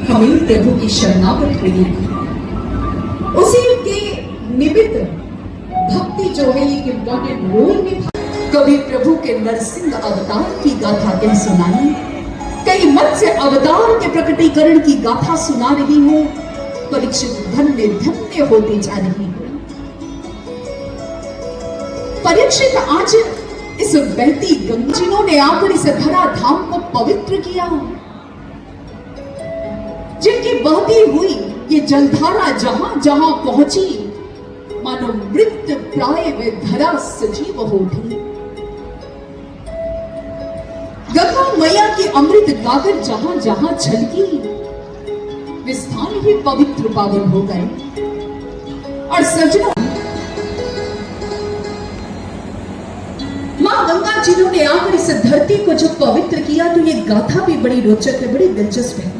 हमें प्रभु की शरणागत होगी। उसी के निमित्त भक्ति जो है एक इम्पोर्टेंट रोल निभा। कभी प्रभु के नरसिंह अवतार की गाथा कह सुनाई, कई मत्स्य अवतार के प्रकटीकरण की गाथा सुना रही हूं। परीक्षित धन्य धन्य होते जा रही हूं। परीक्षित आज इस बहती गंगा, जिन्होंने आकर इस धरा धाम को पवित्र किया, जिनकी बहती हुई ये जलधारा जहां जहां पहुंची, मानो मृत प्राय वे धरा सजीव हो उठी। गंगा मैया की अमृत गागर जहां जहां छलकी, वे स्थान ही पवित्र पावन हो गए। और सज्जनों, मां गंगा जिन्होंने आकर इस धरती को जब पवित्र किया, तो ये गाथा भी बड़ी रोचक है, बड़ी दिलचस्प है।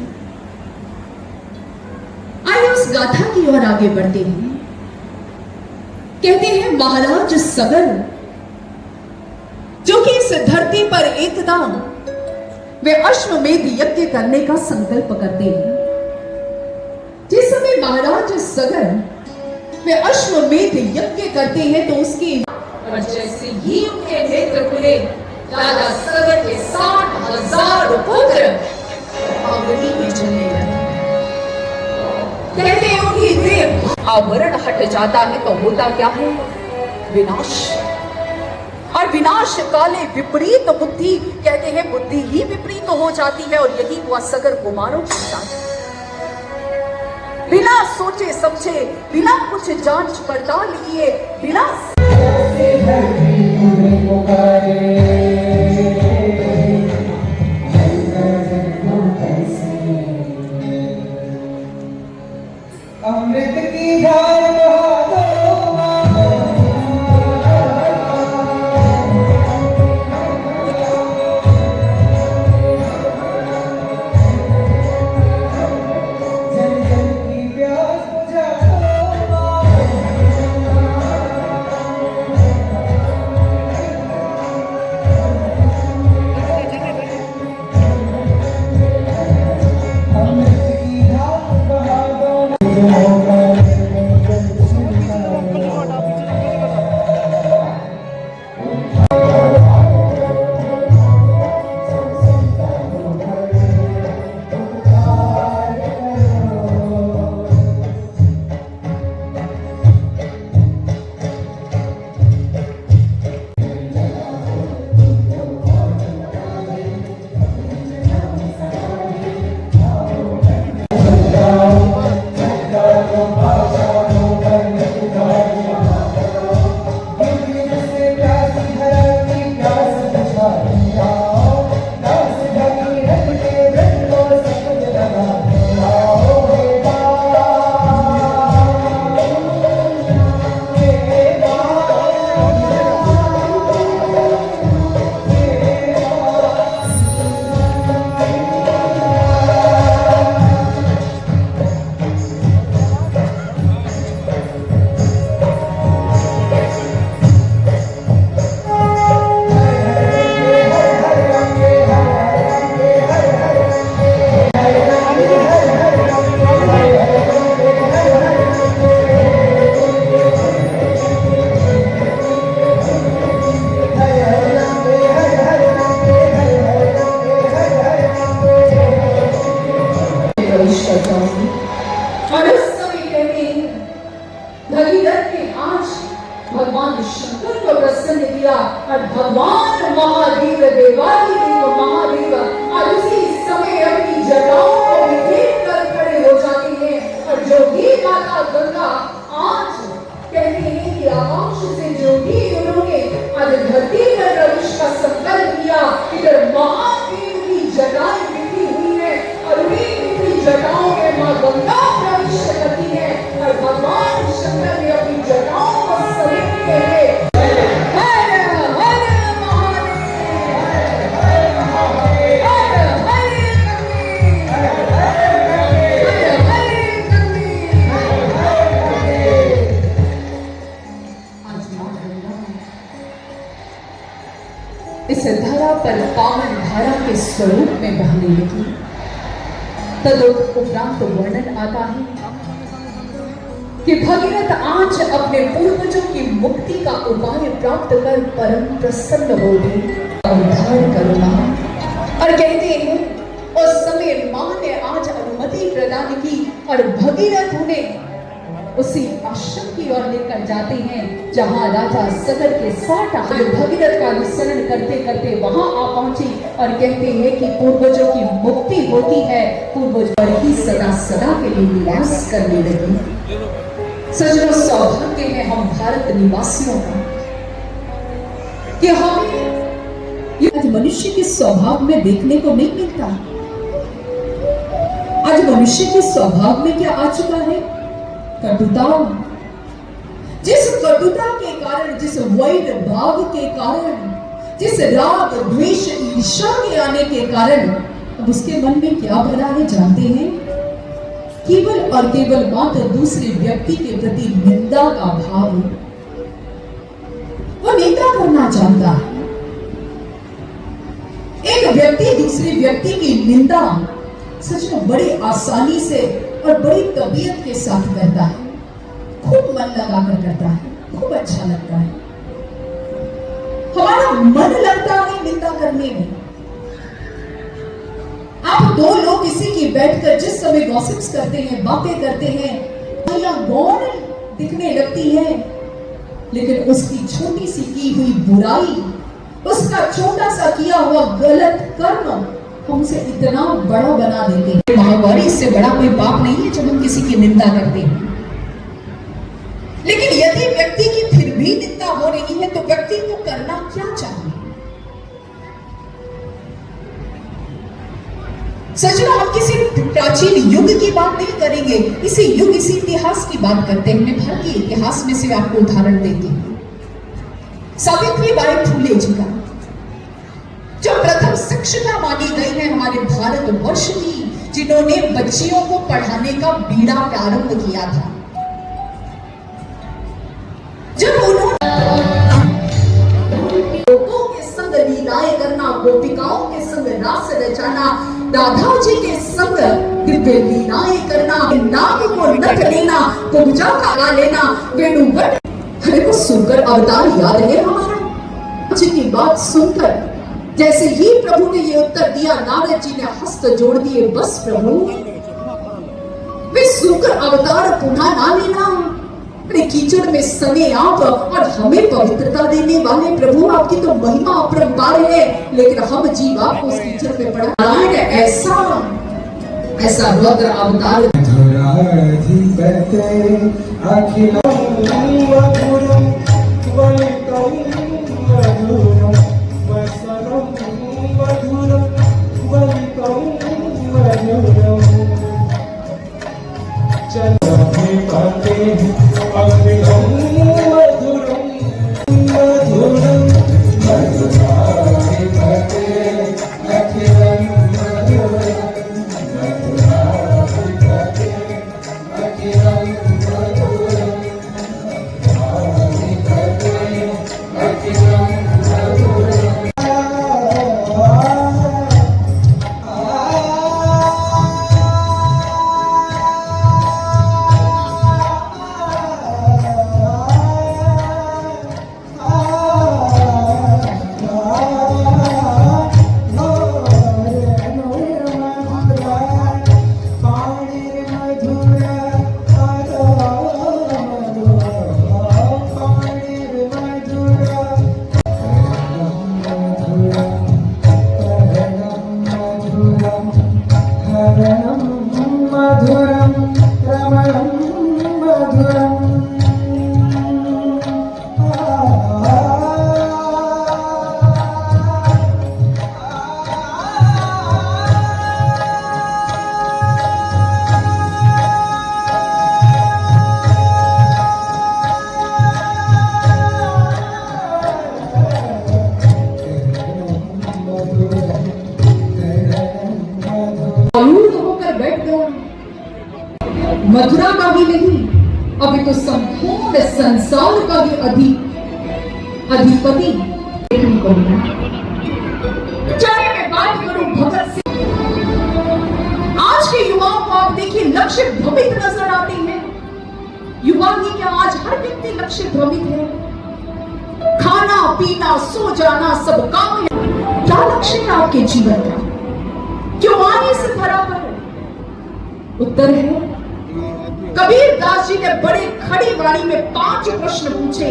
आइए उस गाथा की ओर आगे बढ़ते हैं। कहते हैं महाराज सगर, जो कि इस धरती पर एकदा वे अश्वमेध यज्ञ करने का संकल्प करते हैं। जिस समय महाराज सगर वे अश्वमेध यज्ञ करते हैं, तो उसके और जैसे ही उनके नेत्र खुले, दादा सगर के 60,000 पुत्र अग्नि में जलने लगे। कहते हैं उनकी देह आवरण हट जाता है, तो होता क्या है? विनाश। और विनाश काले विपरीत बुद्धि, कहते हैं बुद्धि ही विपरीत हो जाती है, और यही हुआ सगर कुमारों के साथ। बिना सोचे समझे, बिना कुछ जांच पड़ताल किए, बिना अमृत की धार भगवान शंकर को प्रसन्न किया और भगवान महादेव देवादी देव महादेव आज उसी समय अपनी जटाओं को विभेद कर खड़े हो जाते हैं। और जो भी माता गंगा आज कहते हैं कि आकाश से जो भी उन्होंने आज धरती पर प्रवेश का संकल्प किया, इधर महादेव की जटाएं बिखरी हुई है और वे बिखरी जटाओं में मां गंगा प्रवेश करती है और भगवान शंकर ने अपनी जटाओं को समेटते हुए इस धरा पर पावन धारा के स्वरूप में बहने लगी। तदुपरांत वर्णन आता है कि भगीरथ आज अपने पूर्वजों की मुक्ति का उपाय प्राप्त कर परम प्रसन्न हो गए, उद्धार करुणा। और कहते हैं उस समय मां ने आज अनुमति प्रदान की और भगीरथ उन्हें उसी आश्रम की ओर लेकर जाते हैं जहां राजा सगर के 60 भगीरथ का अनुसरण करते करते वहां आ पहुंची और कहते हैं कि पूर्वजों की मुक्ति होती है, पूर्वज पर ही सदा सदा के लिए निवास करने लगी। सजनो, सौभाग्य है हम भारत निवासियों का कि हमें आज मनुष्य के स्वभाव में देखने को नहीं मिलता। आज मनुष्य के स्वभाव में क्या आ चुका है? कटुता। जिस कटुता के कारण, जिस वैर भाव के कारण, जिस राग द्वेष ईर्ष्या के आने के कारण अब उसके मन में क्या भरा है जानते हैं? केवल और केवल मात्र दूसरे व्यक्ति के प्रति निंदा का भाव है। वो निंदा करना चाहता है। एक व्यक्ति दूसरे व्यक्ति की निंदा सच में बड़ी आसानी से और बड़ी तबीयत के साथ करता है, खूब मन लगाकर करता है, खूब अच्छा लगता है। हमारा मन लगता है निंदा करने में। आप दो लोग किसी की बैठकर जिस समय गॉसिप्स करते हैं, बातें करते हैं, या गौर दिखने लगती है, लेकिन उसकी छोटी सी की हुई बुराई, उसका छोटा सा किया हुआ गलत कर्म हमसे इतना बड़ा बना देते हैं। महामारी से बड़ा कोई पाप नहीं है जब हम किसी की निंदा करते हैं। लेकिन यदि व्यक्ति की फिर भी निंदा हो रही है तो व्यक्ति को करना क्या चाहिए? सजनो, हम किसी प्राचीन युग की बात नहीं करेंगे, इसी युग इसी इतिहास की बात करते हैं। मैं भारतीय इतिहास में से आपको उदाहरण देती हूँ। सावित्रीबाई फुले जी का जो प्रथम शिक्षिका मानी गई है हमारे भारतवर्ष की, जिन्होंने बच्चियों को पढ़ाने का बीड़ा प्रारंभ किया था। जब उन्होंने लोगों के संग लीलाएं करना, गोपिकाओं के संग रास रचाना, राधा जी के संग दिव्य लीलाएं करना, नाग को नट लेना, पूजा का लेना, वेणुवट, अरे को सुनकर अवतार याद है हमारा जी की बात सुनकर। जैसे ही प्रभु ने ये उत्तर दिया, नारद जी ने हस्त जोड़ दिए, बस प्रभु वे सुनकर अवतार पुनः ना लेना। अपने कीचड़ में सने आप और हमें पवित्रता देने वाले प्रभु, आपकी तो महिमा अपरंपार है, लेकिन हम जीव आपको उस कीचड़ में पड़ा। नारायण ऐसा रुद्र अवतार मथुरा का भी नहीं, अभी तो संपूर्ण संसार का भी अधिपति देखने को मिला। चाहे मैं बात करूं भगत सिंह, आज के युवा लक्ष्य भ्रमित नजर आते हैं। युवा ही क्या, आज हर व्यक्ति लक्ष्य भ्रमित है। खाना पीना सो जाना सब काम है। क्या लक्ष्य है आपके जीवन का? क्यों आए इस धरा पर? उत्तर है, कबीर दास जी ने बड़े खड़ी वाणी में 5 प्रश्न पूछे,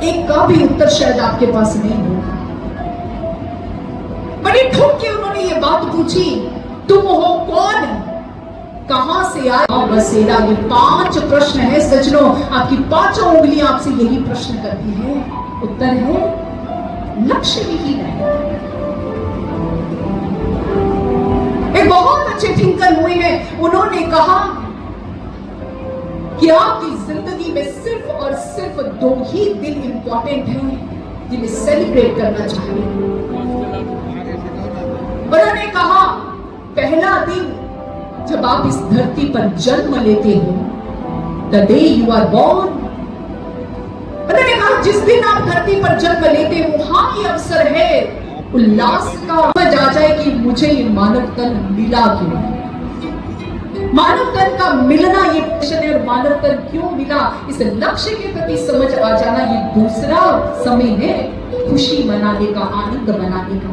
एक का भी उत्तर शायद आपके पास नहीं हो। बड़ी ठोक के उन्होंने ये बात पूछी, तुम हो कौन, कहां से आए, बसेरा। ये 5 प्रश्न है सज्जनों, आपकी 5 उंगलियां आपसे यही प्रश्न करती है। उत्तर है लक्ष्य ही नहीं। एक बहुत अच्छे थिंकर हुए हैं, उन्होंने कहा कि आपकी जिंदगी में सिर्फ और सिर्फ 2 ही दिन इंपॉर्टेंट हैं जिन्हें सेलिब्रेट करना चाहिए। उन्होंने कहा, पहला दिन जब आप इस धरती पर जन्म लेते हो, the day you are born. उन्होंने कहा, जिस दिन आप धरती पर जन्म लेते हो, हाँ ये अवसर है उल्लास का, समझ आ जाए कि मुझे ये मानव तन मिला क्यों। मानव तन का मिलना ये प्रश्न है, और मानव तन क्यों मिला, इस लक्ष्य के प्रति समझ आ जाना ये दूसरा समय है खुशी मनाने का, आनंद मनाने का।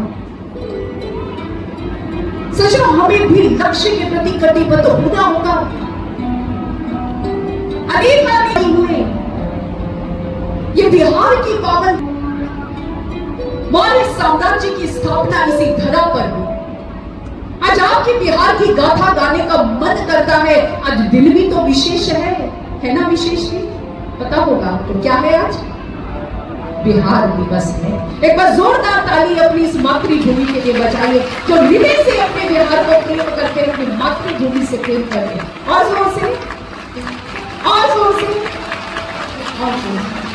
सच में हमें भी लक्ष्य के प्रति कटिबद्ध होना होगा। अनेक नहीं हुए, ये बिहार की पावन मौर्य साम्राज्य की स्थापना इसी धरा पर हुई। आज आपके बिहार की गाथा गाने का मन करता है। आज दिन भी तो विशेष है ना? विशेष भी पता होगा तो क्या है आज? बिहार दिवस है। एक बार जोरदार ताली अपनी इस मातृभूमि के लिए बजाइए, जो हृदय से अपने बिहार को प्रेम करते हैं, अपनी मातृभूमि से प्रेम करते हैं। और जोर से, और जोर से, और जोर से।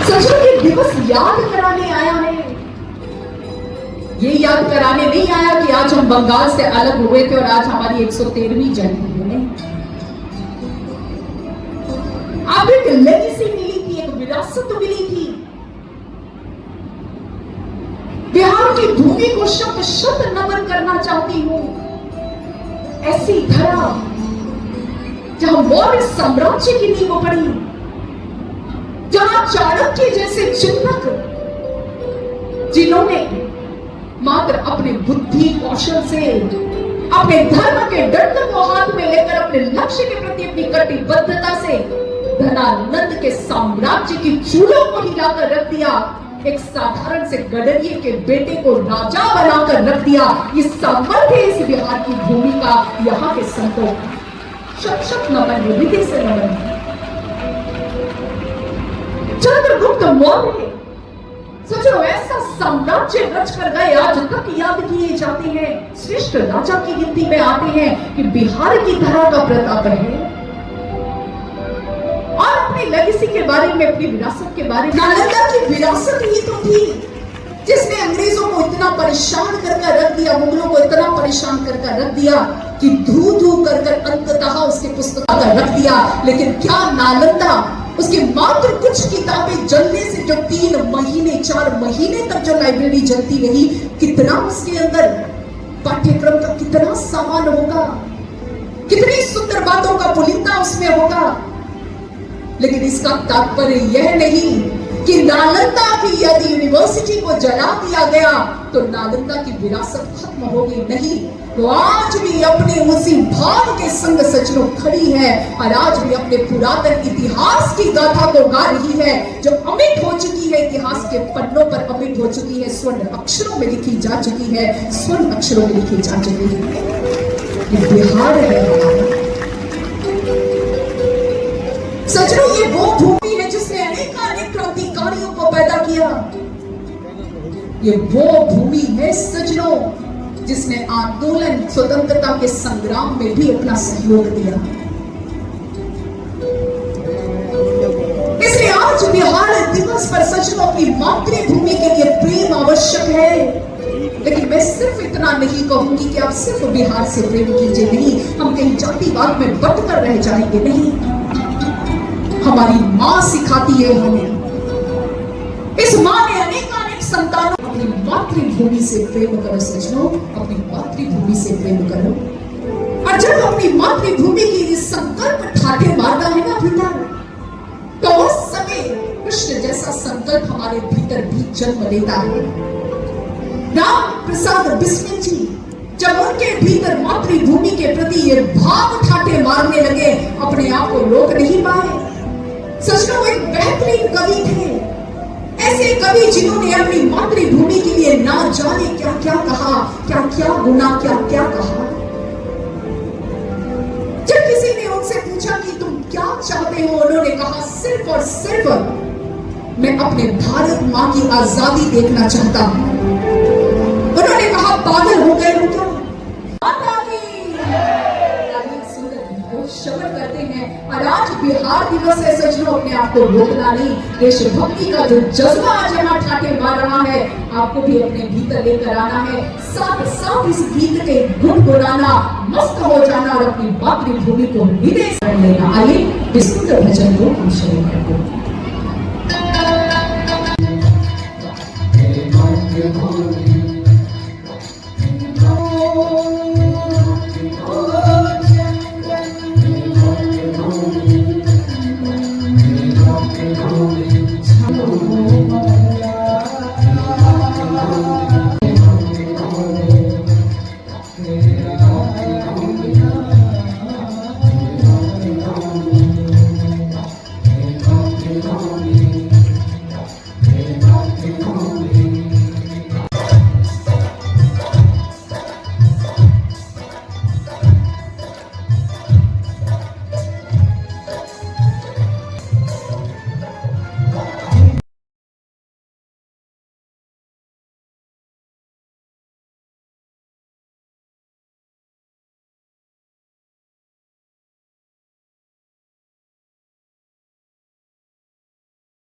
सचमुच ये दिवस याद कराने आया है। ये याद कराने नहीं आया कि आज हम बंगाल से अलग हुए थे और आज हमारी 113वीं जयंती है। अब एक लेगेसी मिली थी, एक विरासत मिली थी। बिहार की भूमि को शत शत नमन करना चाहती हूं। ऐसी धरा जहां मौर्य साम्राज्य की नींव पड़ी, जहां चाणक्य जैसे चिंतक, जिन्होंने मात्र अपने बुद्धि कौशल से, अपने धर्म के दंड को हाथ में लेकर अपने लक्ष्य के प्रति अपनी कटिबद्धता से धनानंद के साम्राज्य की चूलों को हिलाकर रख दिया। एक साधारण से गडरिये के बेटे को राजा बनाकर रख दिया। इस सामर्थ्य इस बिहार की भूमि का, यहाँ के संतों शत शत नमन, हृदय से नमन। चंद्रगुप्त मौर्य सोचो ऐसा साम्राज्य रच कर गए, आज तक याद किए जाते हैं, श्रेष्ठ राजा की गिनती में आते हैं कि बिहार की धरा का प्रताप है। और अपनी लेगेसी के बारे में, अपनी विरासत के बारे में, नालंदा की विरासत ही तो थी जिसने अंग्रेजों को इतना परेशान करके रख दिया, मुगलों को इतना परेशान करके रख दिया कि धू धू कर अंततः उसकी पुस्तकों का रख दिया। लेकिन क्या नालंदा, उसके मात्र कुछ किताबें जलने से जो 3 महीने 4 महीने तक जो लाइब्रेरी जलती रही, कितना उसके अंदर पाठ्यक्रम का कितना सामान होगा, कितनी सुंदर बातों का पुलिंदा उसमें होगा। लेकिन इसका तात्पर्य यह नहीं कि नालंदा की यदि यूनिवर्सिटी को जला दिया गया तो नालंदा की विरासत खत्म होगी, नहीं। तो आज भी अपने उसी भाव के संग सचनो खड़ी है और आज भी अपने पुरातन इतिहास की गाथा को गा रही है, जो अमिट हो चुकी है, इतिहास के पन्नों पर अमिट हो चुकी है, स्वर्ण अक्षरों में लिखी जा चुकी है, स्वर्ण अक्षरों में लिखी जा चुकी है। ये बिहार है हमारा। सचनो ये वो भूमि है जिसने अनेक क्रांतिकारियों को पैदा किया। ये वो भूमि है सजनों जिसने आंदोलन, स्वतंत्रता के संग्राम में भी अपना सहयोग दिया। इसलिए आज बिहार दिवस पर सजनों अपनी मातृभूमि के लिए प्रेम आवश्यक है। लेकिन मैं सिर्फ इतना नहीं कहूंगी कि आप सिर्फ बिहार से प्रेम कीजिए, नहीं। हम कहीं जातिवाद में बट कर रह जाएंगे, नहीं। हमारी मां सिखाती है हमें, इस मां ने अनेक संतानों अपनी मातृभूमि से प्रेम करो सजनों, अपनी मातृभूमि से प्रेम करो। और जब अपनी मातृभूमि की इस संकल्प ठाठे मारता है ना भीतर, तो उस समय कृष्ण जैसा संकल्प हमारे भीतर भी जन्म लेता है। राम प्रसाद बिस्मिल जी जब उनके भीतर मातृभूमि के प्रति ये भाव ठाठे मारने लगे, अपने आप को रोक नहीं पाए। सचमुच एक बेहतरीन कवि थे, ऐसे कवि जिन्होंने अपनी मातृभूमि के लिए ना जाने क्या क्या कहा, क्या क्या गुना, क्या क्या कहा। जब किसी ने उनसे पूछा कि तुम क्या चाहते हो, उन्होंने कहा सिर्फ और सिर्फ मैं अपने भारत मां की आजादी देखना चाहता हूं। उन्होंने कहा पागल हो गए हो क्या? माता की सुंदर गीत को श्रवण करते हैं। और आज बिहार दिवस है सजनों, अपने आप को रोकना नहीं। देशभक्ति का जो जज्बा आज यहाँ ठाठे मार रहा है, आपको भी अपने भीतर लेकर आना है। साथ साथ इस गीत के गुनगुनाना, मस्त हो जाना और अपनी मातृभूमि को हृदय से लेना। आइए इस सुंदर भजन को हम श्रवण करते हैं।